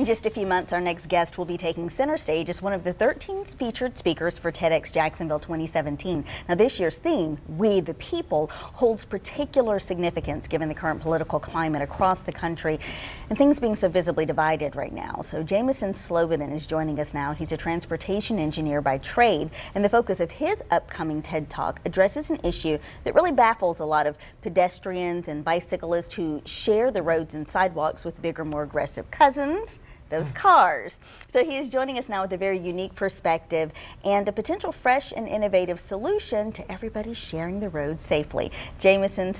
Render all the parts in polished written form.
In just a few months, our next guest will be taking center stage as one of the 13 featured speakers for TEDxJacksonville 2017. Now, this year's theme, We the People, holds particular significance given the current political climate across the country and things being so visibly divided right now. So Jameson is joining us now. He's a transportation engineer by trade, and the focus of his upcoming TED Talk addresses an issue that really baffles a lot of pedestrians and bicyclists who share the roads and sidewalks with bigger, more aggressive cousins, those cars. So he is joining us now with a very unique perspective and a potential fresh and innovative solution to everybody sharing the road safely. Jameson,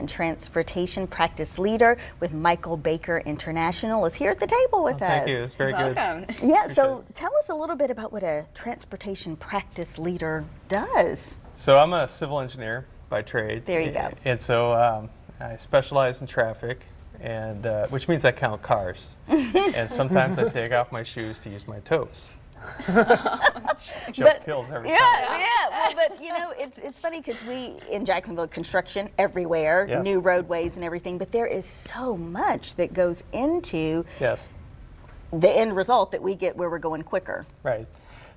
transportation practice leader with Michael Baker International, is here at the table with us. Thank you. It's very good. Welcome. Yeah, so tell us a little bit about what a transportation practice leader does. So I'm a civil engineer by trade. There you go. And so I specialize in traffic, and which means I count cars. And sometimes I take off my shoes to use my toes. Joke kills every time. Yeah. Well, but you know, it's funny because we in Jacksonville, construction everywhere, yes, new roadways and everything, but there is so much that goes into yes, the end result that we get where we're going quicker. Right.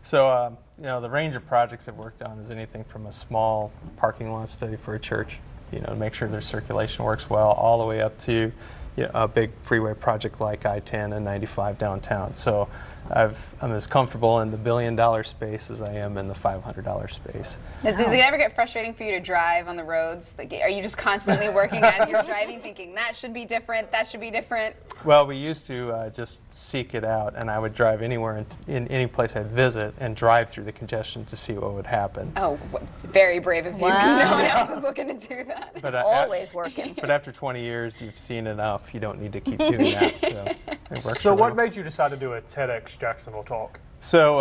So you know, the range of projects I've worked on is anything from a small parking lot study for a church, you know, to make sure their circulation works well, all the way up to a big freeway project like I-10 and 95 downtown. So I'm as comfortable in the billion-dollar space as I am in the $500 space. Does it ever get frustrating for you to drive on the roads? Like, are you just constantly working as you're driving, thinking that should be different, that should be different? Well, we used to just seek it out, and I would drive anywhere in any place I'd visit and drive through the congestion to see what would happen. Oh, very brave of you. Wow. No one else is looking to do that. But, always working. But after 20 years, you've seen enough. You don't need to keep doing that. So it works. So what made you decide to do a TEDx Jacksonville talk? So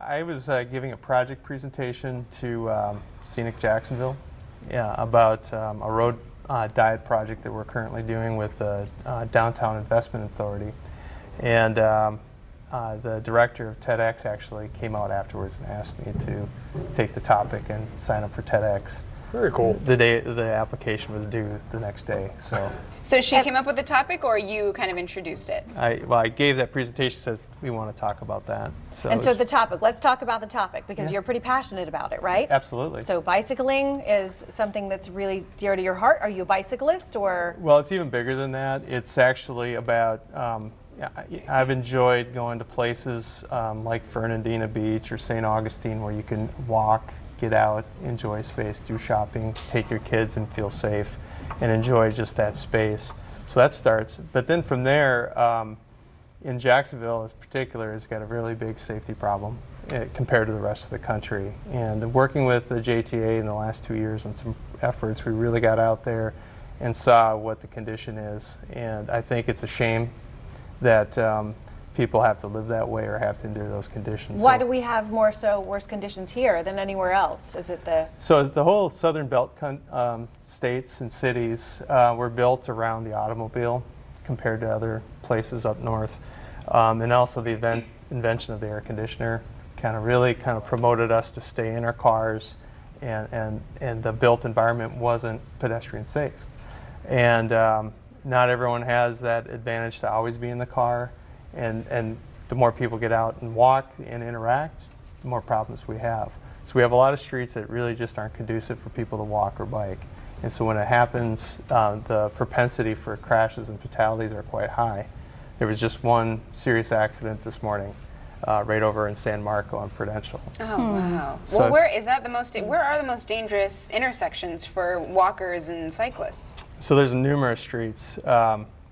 I was giving a project presentation to Scenic Jacksonville, about a road diet project that we're currently doing with the Downtown Investment Authority. And the director of TEDx actually came out afterwards and asked me to take the topic and sign up for TEDx. Very cool. The day the application was due the next day. So she came up with the topic, or you kind of introduced it? I gave that presentation, says we want to talk about that. So the topic, let's talk about the topic, because you're pretty passionate about it, right? Absolutely. So bicycling is something that's really dear to your heart. Are you a bicyclist, or? Well, it's even bigger than that. It's actually about, I've enjoyed going to places like Fernandina Beach or St. Augustine where you can walk, get out, enjoy space, do shopping, take your kids and feel safe and enjoy just that space. So that starts. But then from there, in Jacksonville in particular, it's got a really big safety problem compared to the rest of the country. And working with the JTA in the last 2 years on some efforts, we really got out there and saw what the condition is. And I think it's a shame that people have to live that way or have to endure those conditions. Why do we have worse conditions here than anywhere else? Is it the... So the whole Southern Belt states and cities were built around the automobile compared to other places up north. And also the invention of the air conditioner really promoted us to stay in our cars, and the built environment wasn't pedestrian safe. And not everyone has that advantage to always be in the car. And the more people get out and walk and interact, the more problems we have. So we have a lot of streets that really just aren't conducive for people to walk or bike. And so when it happens, the propensity for crashes and fatalities are quite high. There was just one serious accident this morning, right over in San Marco on Prudential. Oh, wow. So, well, where are the most dangerous intersections for walkers and cyclists? So there's numerous streets.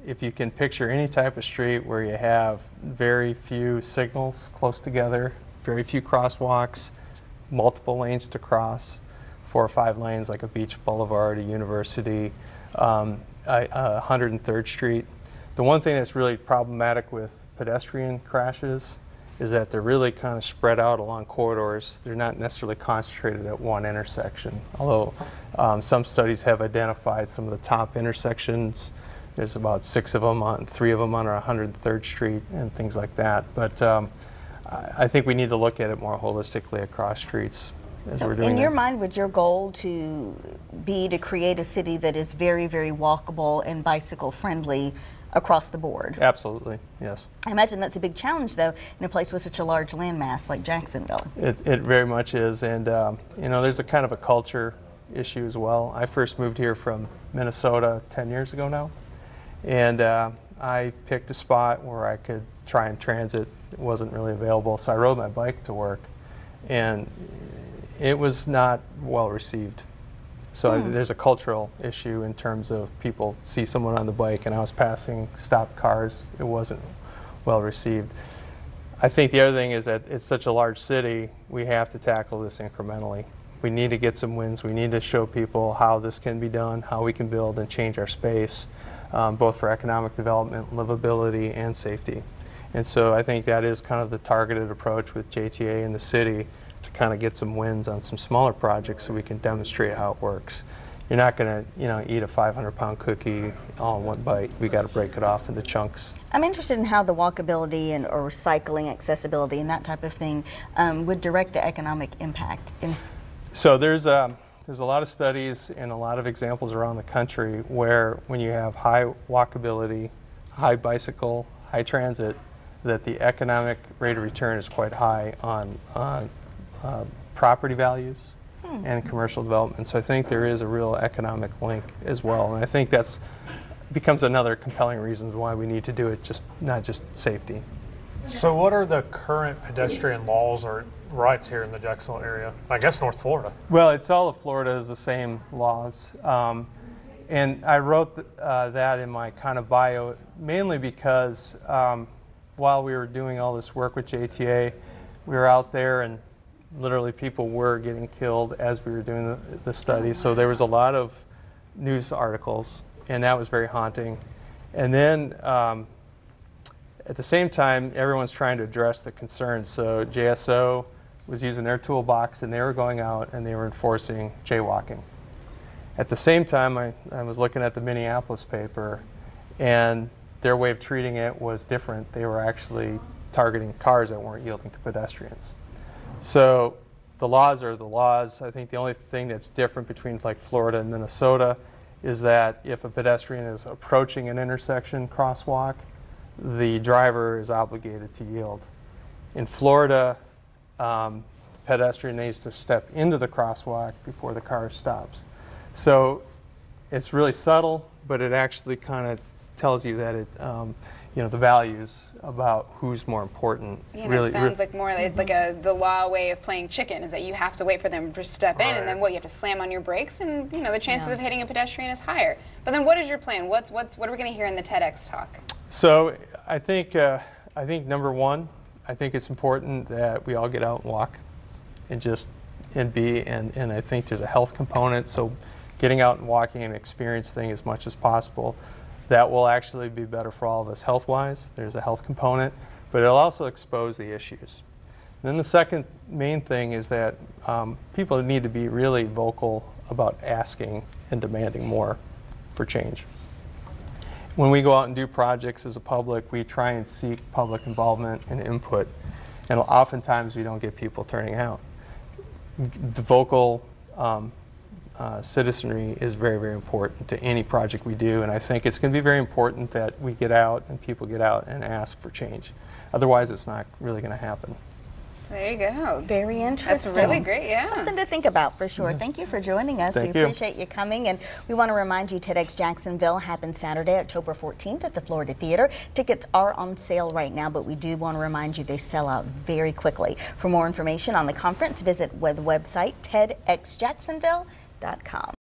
If you can picture any type of street where you have very few signals close together, very few crosswalks, multiple lanes to cross, 4 or 5 lanes like a Beach Boulevard, a University, 103rd Street. The one thing that's really problematic with pedestrian crashes is that they're really kind of spread out along corridors. They're not necessarily concentrated at one intersection, although some studies have identified some of the top intersections. There's about 6 of them, 3 of them on 103rd Street and things like that. But I think we need to look at it more holistically across streets. So in your mind, would your goal be to create a city that is very, very walkable and bicycle friendly across the board. Absolutely, yes. I imagine that's a big challenge, though, in a place with such a large landmass like Jacksonville. It very much is, and you know, there's a kind of a culture issue as well. I first moved here from Minnesota 10 years ago now, and I picked a spot where I could try and transit. It wasn't really available, so I rode my bike to work, and it was not well received. So there's a cultural issue in terms of people see someone on the bike, and I was passing stopped cars. It wasn't well received. I think the other thing is that it's such a large city, we have to tackle this incrementally. We need to get some wins. We need to show people how this can be done, how we can build and change our space, both for economic development, livability, and safety. And so I think that is kind of the targeted approach with JTA in the city, to kind of get some wins on some smaller projects so we can demonstrate how it works. You're not going to, you know, eat a 500-pound cookie all in one bite. We got to break it off into chunks. I'm interested in how the walkability and or recycling accessibility and that type of thing would direct the economic impact. So there's a lot of studies and a lot of examples around the country where when you have high walkability, high bicycle, high transit, that the economic rate of return is quite high on property values and commercial development. So I think there is a real economic link as well, and I think that's becomes another compelling reason why we need to do it, just not just safety. So what are the current pedestrian laws or rights here in the Jacksonville area? I guess North Florida. Well, it's all of Florida is the same laws. And I wrote that in my kind of bio mainly because while we were doing all this work with JTA, we were out there and literally people were getting killed as we were doing the study. So there was a lot of news articles, and that was very haunting. And then at the same time, everyone's trying to address the concerns. So JSO was using their toolbox, and they were going out and they were enforcing jaywalking. At the same time, I was looking at the Minneapolis paper, and their way of treating it was different. They were actually targeting cars that weren't yielding to pedestrians. So the laws are the laws. I think the only thing that's different between like Florida and Minnesota is that if a pedestrian is approaching an intersection crosswalk, the driver is obligated to yield. In Florida, the pedestrian needs to step into the crosswalk before the car stops. So it's really subtle, but it actually kind of tells you that it, you know, the values about who's more important. Yeah, and it sounds like more like the law way of playing chicken is that you have to wait for them to step in, and then what, you have to slam on your brakes, and you know the chances of hitting a pedestrian is higher. But then what is your plan? What are we going to hear in the TEDx talk? So I think number one, I think it's important that we all get out and walk and and I think there's a health component, so getting out and walking and experiencing as much as possible. That will actually be better for all of us health-wise. There's a health component, but it'll also expose the issues. Then the second main thing is that people need to be really vocal about asking and demanding more for change. When we go out and do projects as a public, we try and seek public involvement and input, and oftentimes we don't get people turning out. The vocal citizenry is very, very important to any project we do, and I think it's going to be very important that we get out and people get out and ask for change. Otherwise, it's not really going to happen. There you go. Very interesting. That's really great, yeah. Something to think about for sure. Thank you for joining us. Thank we you. appreciate you coming, and we want to remind you TEDx Jacksonville happens Saturday, October 14th at the Florida Theater. Tickets are on sale right now, but we do want to remind you they sell out very quickly. For more information on the conference, visit the website TEDxJacksonville.com.